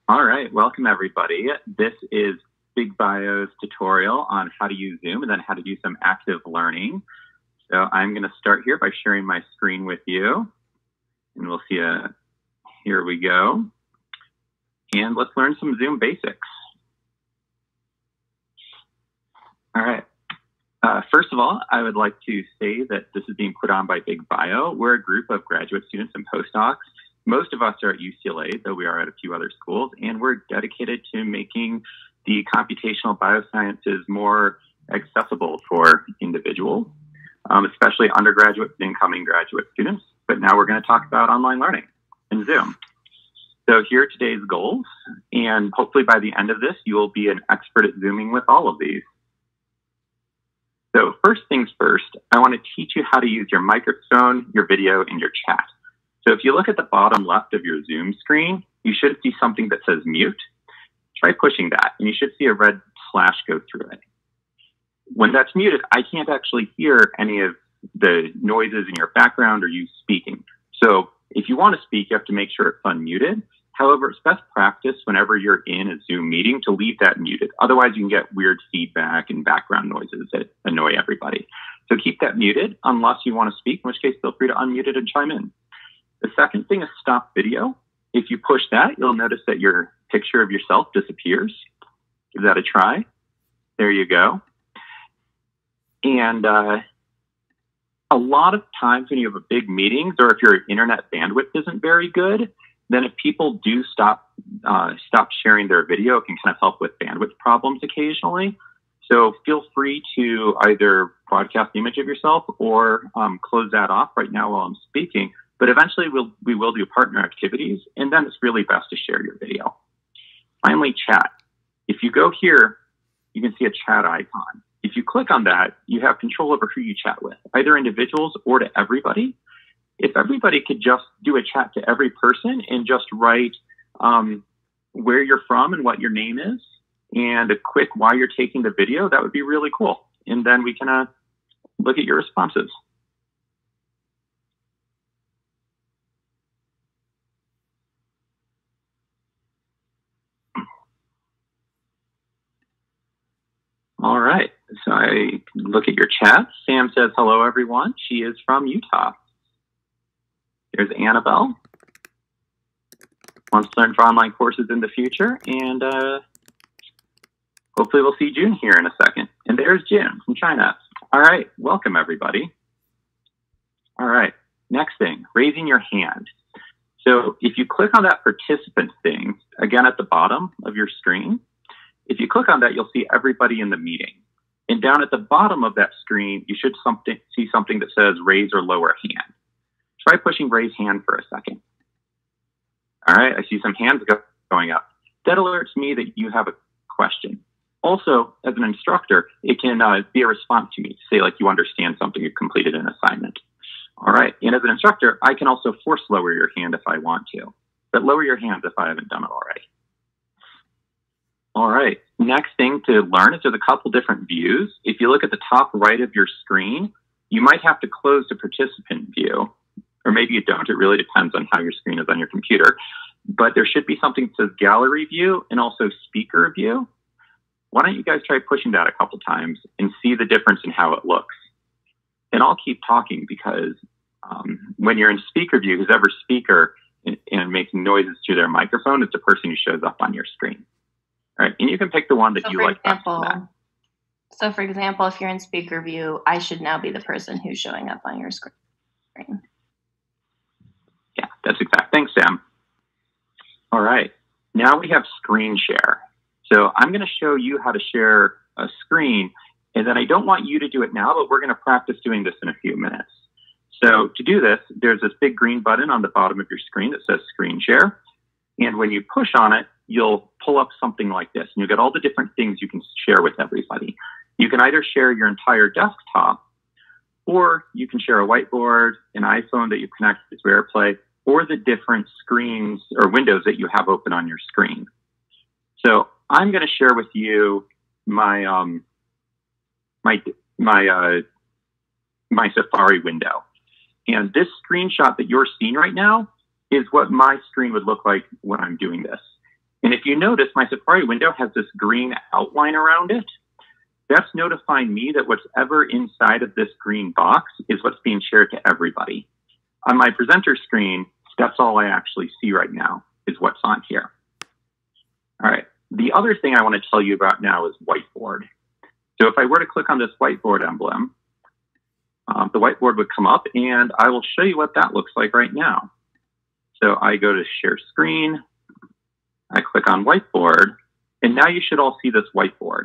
All right, welcome everybody. This is Big Bio's tutorial on how to use Zoom and then how to do some active learning. So I'm going to start here by sharing my screen with you. And we'll see, here we go. And let's learn some Zoom basics. All right. First of all, I would like to say that this is being put on by Big Bio. We're a group of graduate students and postdocs. Most of us are at UCLA, though we are at a few other schools, and we're dedicated to making the computational biosciences more accessible for individuals, especially undergraduate and incoming graduate students. But now we're going to talk about online learning in Zoom. So here are today's goals, and hopefully by the end of this, you will be an expert at Zooming with all of these. So first things first, I want to teach you how to use your microphone, your video, and your chat. So if you look at the bottom left of your Zoom screen, you should see something that says mute. Try pushing that, and you should see a red slash go through it. When that's muted, I can't actually hear any of the noises in your background or you speaking. So if you want to speak, you have to make sure it's unmuted. However, it's best practice whenever you're in a Zoom meeting to leave that muted. Otherwise, you can get weird feedback and background noises that annoy everybody. So keep that muted unless you want to speak, in which case feel free to unmute it and chime in. The second thing is stop video. If you push that, you'll notice that your picture of yourself disappears. Give that a try. There you go. And a lot of times when you have a big meetings or if your internet bandwidth isn't very good, then if people do stop sharing their video, it can kind of help with bandwidth problems occasionally. So feel free to either broadcast the image of yourself or close that off right now while I'm speaking. But eventually we will do partner activities, and then it's really best to share your video. Finally, chat. If you go here, you can see a chat icon. If you click on that, you have control over who you chat with, either individuals or to everybody. If everybody could just do a chat to every person and just write where you're from and what your name is, and a quick why you're taking the video, that would be really cool. And then we can look at your responses. All right, so I look at your chat. Sam says, hello, everyone. She is from Utah. Here's Annabelle. Wants to learn for online courses in the future. And hopefully we'll see June here in a second. And there's Jim from China. All right, welcome, everybody. All right, next thing, raising your hand. So if you click on that participant thing, again at the bottom of your screen, if you click on that, you'll see everybody in the meeting. And down at the bottom of that screen, you should see something that says raise or lower hand. Try pushing raise hand for a second. All right, I see some hands going up. That alerts me that you have a question. Also, as an instructor, it can be a response to me to say like you understand something, you've completed an assignment. All right, and as an instructor, I can also force lower your hand if I want to, but lower your hand if I haven't done it already. All right, next thing to learn is there's a couple different views. If you look at the top right of your screen, you might have to close the participant view, or maybe you don't. It really depends on how your screen is on your computer. But there should be something that says gallery view and also speaker view. Why don't you guys try pushing that a couple times and see the difference in how it looks? And I'll keep talking because when you're in speaker view, who's ever speaker and making noises through their microphone, it's the person who shows up on your screen. All right, and you can pick the one that you like best for that. So for example, if you're in speaker view, I should now be the person who's showing up on your screen. Yeah, that's exact. Thanks, Sam. All right, now we have screen share. So I'm going to show you how to share a screen, and then I don't want you to do it now, but we're going to practice doing this in a few minutes. So to do this, there's this big green button on the bottom of your screen that says screen share. And when you push on it, you'll pull up something like this, and you'll get all the different things you can share with everybody. You can either share your entire desktop, or you can share a whiteboard, an iPhone that you connect to AirPlay, or the different screens or windows that you have open on your screen. So I'm going to share with you my Safari window. And this screenshot that you're seeing right now is what my screen would look like when I'm doing this. And if you notice, my Safari window has this green outline around it. That's notifying me that whatever inside of this green box is what's being shared to everybody. On my presenter screen, that's all I actually see right now is what's on here. All right. The other thing I want to tell you about now is Whiteboard. So if I were to click on this Whiteboard emblem, the whiteboard would come up, and I will show you what that looks like right now. So I go to Share Screen, I click on Whiteboard, and now you should all see this whiteboard.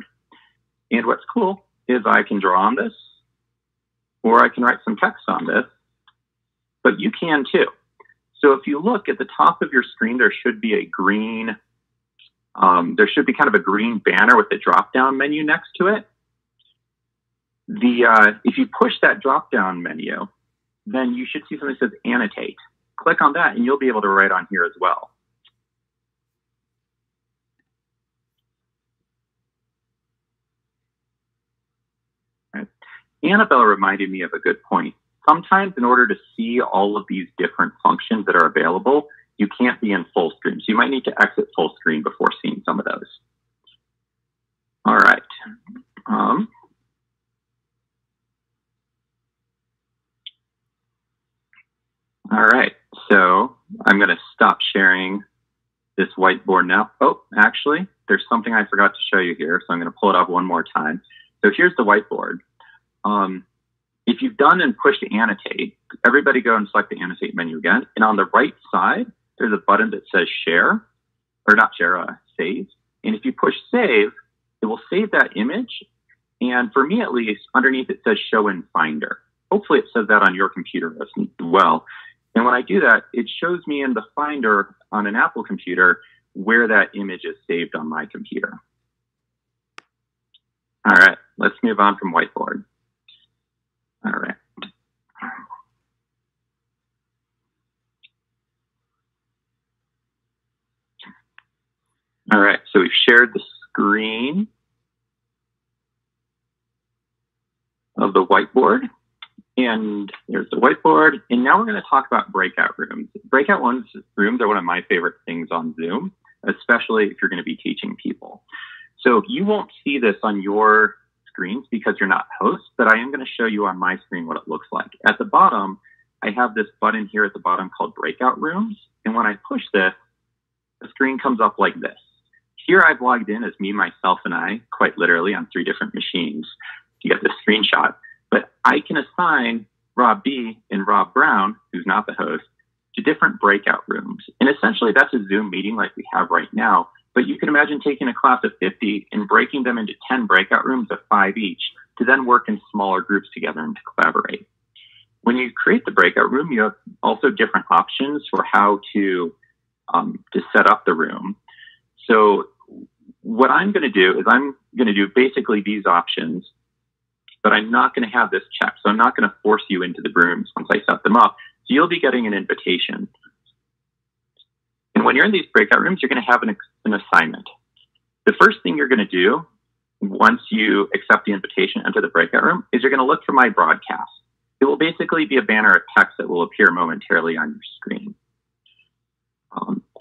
And what's cool is I can draw on this, or I can write some text on this, but you can too. So if you look at the top of your screen, there should be a green, there should be kind of a green banner with a drop-down menu next to it. If you push that drop-down menu, then you should see something that says Annotate. Click on that, and you'll be able to write on here as well. Right. Annabelle reminded me of a good point. Sometimes in order to see all of these different functions that are available, you can't be in full screen. So you might need to exit full screen before seeing some of those. All right. All right, so I'm going to stop sharing this whiteboard now. Oh, actually, there's something I forgot to show you here, so I'm going to pull it up one more time. So here's the whiteboard. If you've done and pushed Annotate, everybody go and select the Annotate menu again. And on the right side, there's a button that says Share, or not Share, Save. And if you push Save, it will save that image. And for me, at least, underneath it says Show in Finder. Hopefully it says that on your computer as well. And when I do that, it shows me in the Finder on an Apple computer where that image is saved on my computer. All right, let's move on from Whiteboard. All right. All right, so we've shared the screen of the whiteboard. And there's the whiteboard. And now we're going to talk about breakout rooms. Breakout rooms are one of my favorite things on Zoom, especially if you're going to be teaching people. So you won't see this on your screens because you're not hosts, but I am going to show you on my screen what it looks like. At the bottom, I have this button here at the bottom called Breakout Rooms. And when I push this, the screen comes up like this. Here I've logged in as me, myself, and I, quite literally on 3 different machines to get this screenshot. But I can assign Rob B and Rob Brown, who's not the host, to different breakout rooms. And essentially that's a Zoom meeting like we have right now. But you can imagine taking a class of 50 and breaking them into 10 breakout rooms of 5 each to then work in smaller groups together and to collaborate. When you create the breakout room, you have also different options for how to set up the room. So what I'm going to do is I'm going to do basically these options, but I'm not going to have this checked. So I'm not going to force you into the rooms once I set them up. So you'll be getting an invitation. And when you're in these breakout rooms, you're going to have an assignment. The first thing you're going to do once you accept the invitation into the breakout room is you're going to look for my broadcast. It will basically be a banner of text that will appear momentarily on your screen.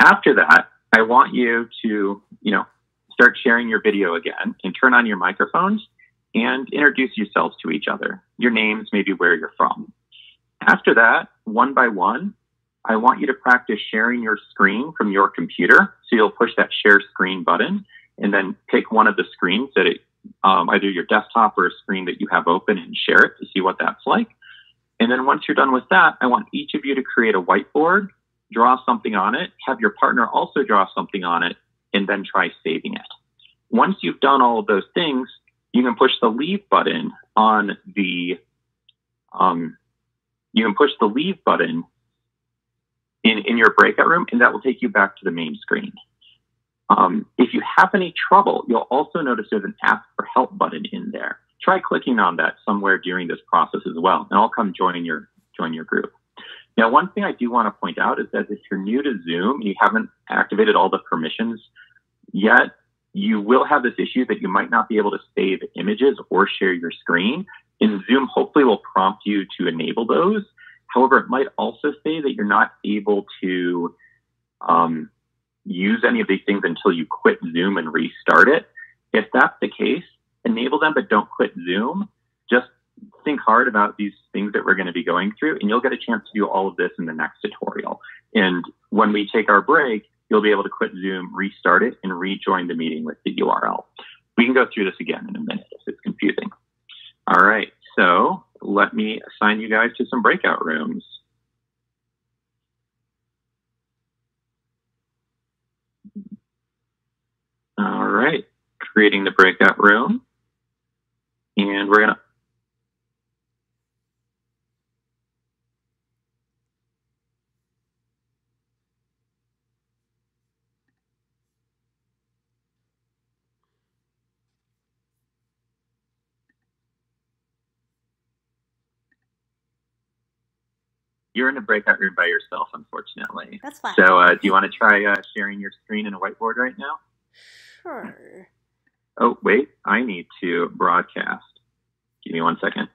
After that, I want you to, start sharing your video again and turn on your microphones and introduce yourselves to each other. Your names, maybe where you're from. After that, one by one, I want you to practice sharing your screen from your computer. So you'll push that share screen button and then pick one of the screens that either your desktop or a screen that you have open and share it to see what that's like. And then once you're done with that, I want each of you to create a whiteboard, draw something on it, have your partner also draw something on it, and then try saving it. Once you've done all of those things, you can push the leave button on the, in your breakout room, and that will take you back to the main screen. If you have any trouble, you'll also notice there's an Ask for Help button in there. Try clicking on that somewhere during this process as well, and I'll come join your group. Now, one thing I do want to point out is that if you're new to Zoom and you haven't activated all the permissions yet, you will have this issue that you might not be able to save images or share your screen. And Zoom hopefully will prompt you to enable those. However, it might also say that you're not able to use any of these things until you quit Zoom and restart it. If that's the case, enable them, but don't quit Zoom. Just think hard about these things that we're going to be going through, and you'll get a chance to do all of this in the next tutorial. And when we take our break, you'll be able to quit Zoom, restart it, and rejoin the meeting with the URL. We can go through this again in a minute if it's confusing. All right, so let me assign you guys to some breakout rooms. All right, creating the breakout room. And we're going to You're in a breakout room by yourself, unfortunately. That's fine. So do you want to try sharing your screen in a whiteboard right now? Sure. Oh, wait, I need to broadcast. Give me 1 second.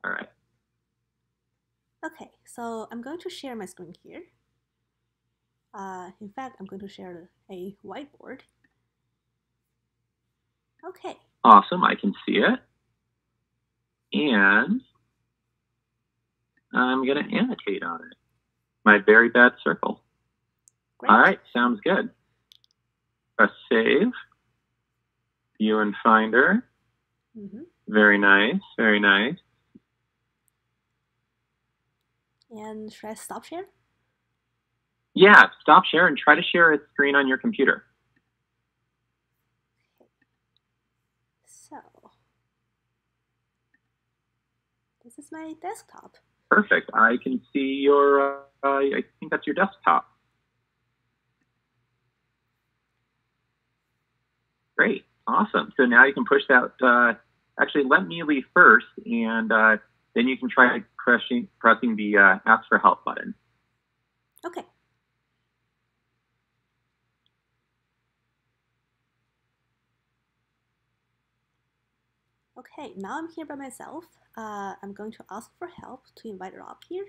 All right. Okay, so I'm going to share my screen here. In fact, I'm going to share a whiteboard. Okay. Awesome, I can see it. And I'm going to annotate on it. My very bad circle. Great. All right, sounds good. Press save. View and Finder. Very nice, very nice. And should I stop share? Yeah, stop share and try to share a screen on your computer. So, this is my desktop. Perfect. I can see your, I think that's your desktop. Great. Awesome. So now you can push that. Actually, let me leave first, and then you can try pressing the Ask for Help button. Okay. Okay, now I'm here by myself. I'm going to ask for help to invite Rob here.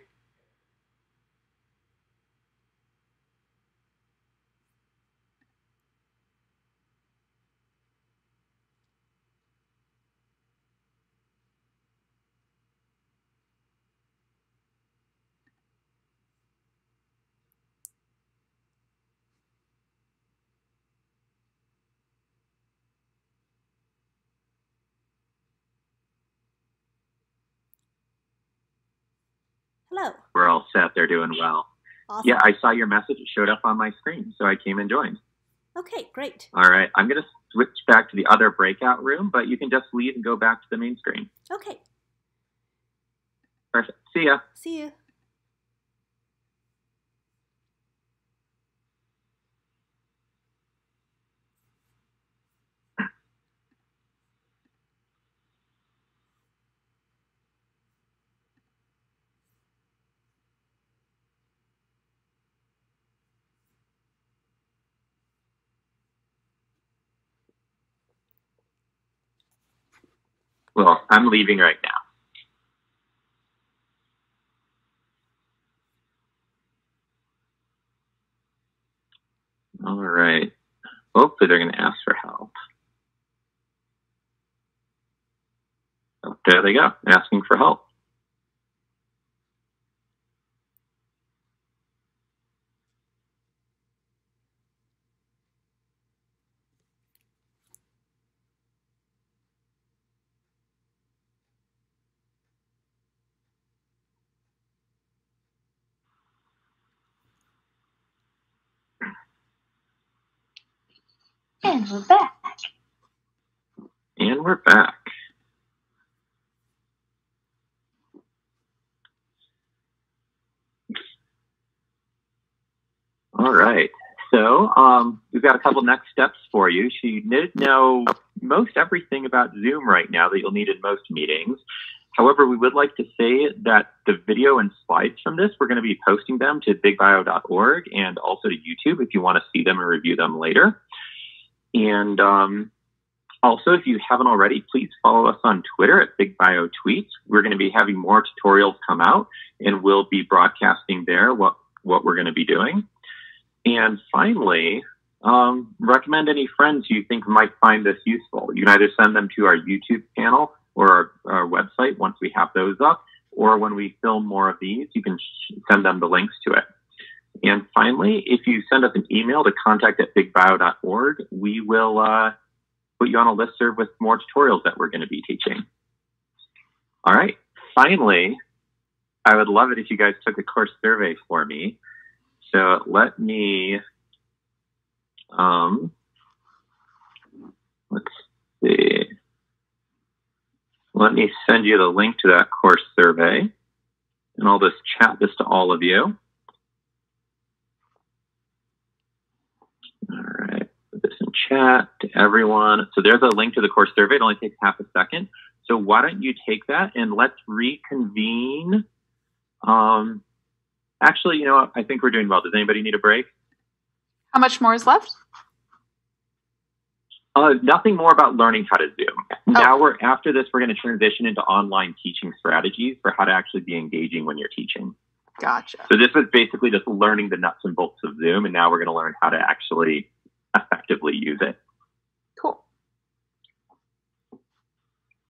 Hello. We're all set. They're doing well. Awesome. Yeah, I saw your message. It showed up on my screen, so I came and joined. Okay, great. All right. I'm going to switch back to the other breakout room, but you can just leave and go back to the main screen. Okay. Perfect. See ya. See you. Well, I'm leaving right now. All right. Hopefully they're going to ask for help. Oh, there they go, asking for help. And we're back. And we're back. All right. So we've got a couple next steps for you. So you need to know most everything about Zoom right now that you'll need in most meetings. However, we would like to say that the video and slides from this, we're going to be posting them to bigbio.org and also to YouTube if you want to see them and review them later. And Also, if you haven't already, please follow us on Twitter at Big Bio Tweets. We're going to be having more tutorials come out, and we'll be broadcasting there what we're going to be doing. And finally, recommend any friends you think might find this useful. You can either send them to our YouTube channel or our website once we have those up, or when we film more of these, you can send them the links to it. And finally, if you send us an email to contact@bigbio.org, we will put you on a listserv with more tutorials that we're going to be teaching. All right. Finally, I would love it if you guys took a course survey for me. So let me, let's see. Let me send you the link to that course survey, and I'll just chat this to all of you. All right, put this in chat to everyone. So there's a link to the course survey. It only takes half a second. So why don't you take that and let's reconvene. Actually, you know what? I think we're doing well. Does anybody need a break? How much more is left? Nothing more about learning how to Zoom. Now after this, we're going to transition into online teaching strategies for how to actually be engaging when you're teaching. Gotcha. So this was basically just learning the nuts and bolts of Zoom, and now we're going to learn how to actually effectively use it.